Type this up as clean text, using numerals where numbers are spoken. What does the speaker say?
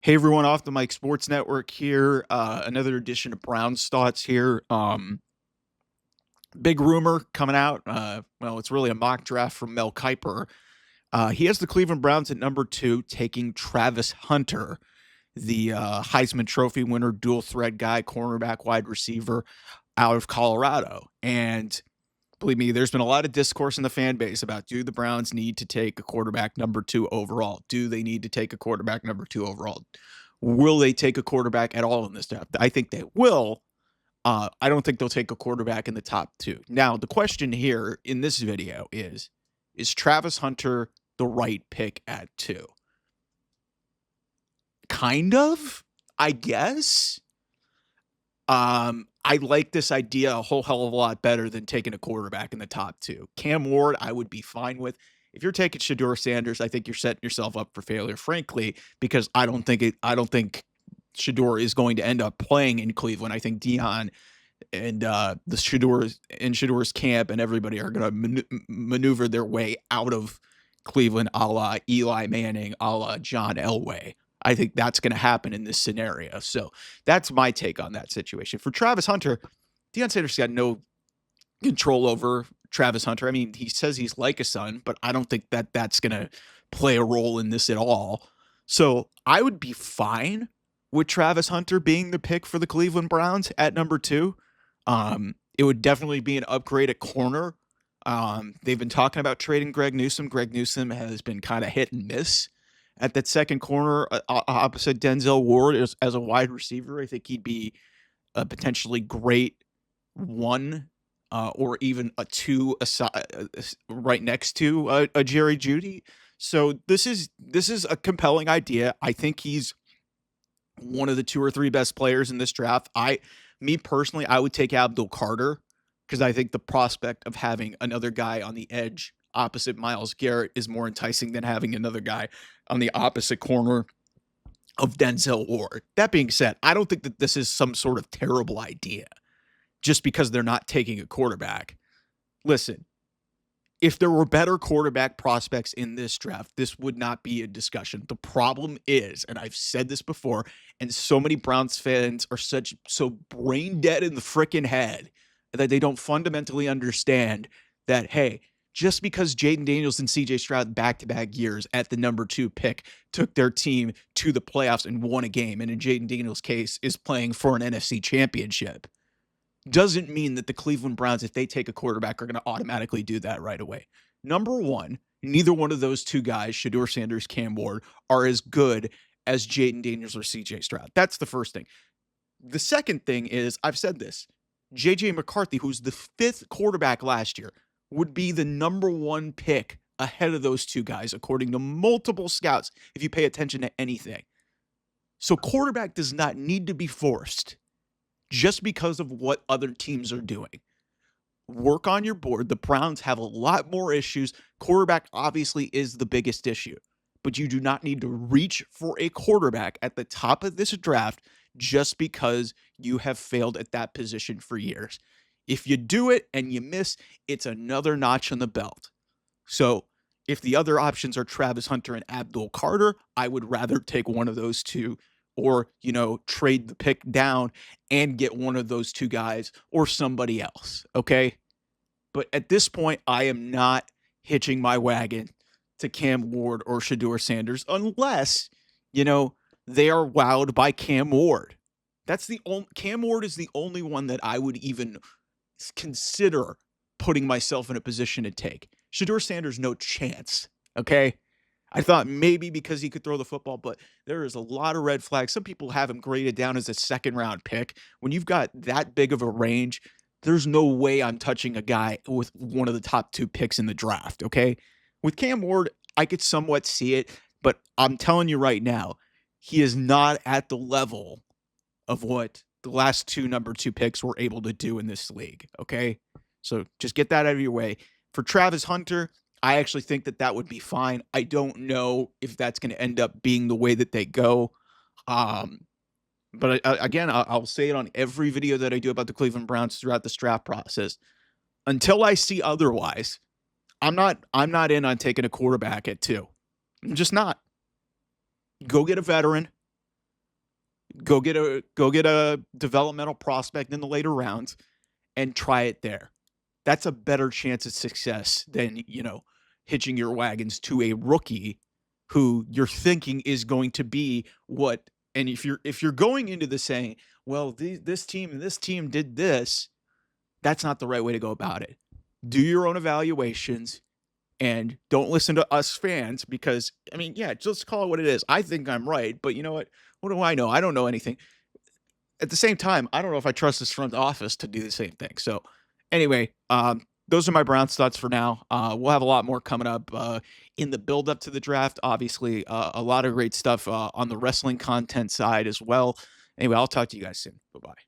Hey everyone, off the Mike Sports Network here. Another edition of Browns Thoughts here. Big rumor coming out. Well, it's really a mock draft from Mel Kiper. He has the Cleveland Browns at number 2, taking Travis Hunter, the Heisman Trophy winner, dual threat guy, cornerback, wide receiver out of Colorado. And believe me, there's been a lot of discourse in the fan base about, do the Browns need to take a quarterback number 2 overall? Do they need to take a quarterback number 2 overall? Will they take a quarterback at all in this draft? I think they will. I don't think they'll take a quarterback in the top 2. Now, the question here in this video is Travis Hunter the right pick at 2? Kind of, I guess. I like this idea a whole hell of a lot better than taking a quarterback in the top 2. Cam Ward, I would be fine with. If you're taking Shedeur Sanders, I think you're setting yourself up for failure, frankly, because I don't think Shedeur is going to end up playing in Cleveland. I think Dion and the Shedur's camp and everybody are going to maneuver their way out of Cleveland, a la Eli Manning, a la John Elway. I think that's going to happen in this scenario. So that's my take on that situation. For Travis Hunter, Deion Sanders got no control over Travis Hunter. I mean, he says he's like a son, but I don't think that that's going to play a role in this at all. So I would be fine with Travis Hunter being the pick for the Cleveland Browns at number 2. It would definitely be an upgrade at corner. They've been talking about trading Greg Newsome. Greg Newsome has been kind of hit and miss at that second corner opposite Denzel Ward as a wide receiver. I think he'd be a potentially great 1 or even a 2 right next to a Jerry Jeudy. So this is a compelling idea. I think he's one of the 2 or 3 best players in this draft. Me personally, I would take Abdul Carter because I think the prospect of having another guy on the edge opposite Myles Garrett is more enticing than having another guy on the opposite corner of Denzel Ward. That being said, I don't think that this is some sort of terrible idea just because they're not taking a quarterback. Listen, if there were better quarterback prospects in this draft, this would not be a discussion. The problem is, and I've said this before, and so many Browns fans are so brain dead in the freaking head that they don't fundamentally understand that, hey, just because Jayden Daniels and CJ Stroud back-to-back years at the number 2 pick took their team to the playoffs and won a game, and in Jayden Daniels' case is playing for an NFC championship, doesn't mean that the Cleveland Browns, if they take a quarterback, are going to automatically do that right away. Number 1, neither one of those 2 guys, Shedeur Sanders, Cam Ward, are as good as Jayden Daniels or CJ Stroud. That's the first thing. The second thing is, I've said this, JJ McCarthy, who's the 5th quarterback last year, would be the number 1 pick ahead of those 2 guys, according to multiple scouts, if you pay attention to anything. So quarterback does not need to be forced just because of what other teams are doing. Work on your board. The Browns have a lot more issues. Quarterback obviously is the biggest issue, but you do not need to reach for a quarterback at the top of this draft just because you have failed at that position for years. If you do it and you miss, it's another notch on the belt. So if the other options are Travis Hunter and Abdul Carter, I would rather take one of those 2 or, trade the pick down and get one of those 2 guys or somebody else, okay? But at this point, I am not hitching my wagon to Cam Ward or Shedeur Sanders unless, they are wowed by Cam Ward. Cam Ward is the only one that I would even consider putting myself in a position to take. Shedeur Sanders, no chance, okay? I thought maybe because he could throw the football, but there is a lot of red flags. Some people have him graded down as a 2nd-round pick. When you've got that big of a range, there's no way I'm touching a guy with one of the top 2 picks in the draft, okay? With Cam Ward, I could somewhat see it, but I'm telling you right now, he is not at the level of what the last 2 number 2 picks were able to do in this league, okay? So just get that out of your way. For Travis Hunter, I actually think that would be fine. I don't know if that's going to end up being the way that they go. But again, I'll say it on every video that I do about the Cleveland Browns throughout this draft process. Until I see otherwise, I'm not in on taking a quarterback at 2. I'm just not. Go get a veteran. Go get a developmental prospect in the later rounds and try it there. That's a better chance of success than, hitching your wagons to a rookie who you're thinking is going to be what. And if you're going into this saying, well, this team and this team did this, that's not the right way to go about it. Do your own evaluations and don't listen to us fans because, I mean, yeah, just call it what it is. I think I'm right, but you know what? What do I know? I don't know anything. At the same time, I don't know if I trust this front office to do the same thing. So, anyway, those are my Browns thoughts for now. We'll have a lot more coming up in the build up to the draft. Obviously, a lot of great stuff on the wrestling content side as well. Anyway, I'll talk to you guys soon. Bye bye.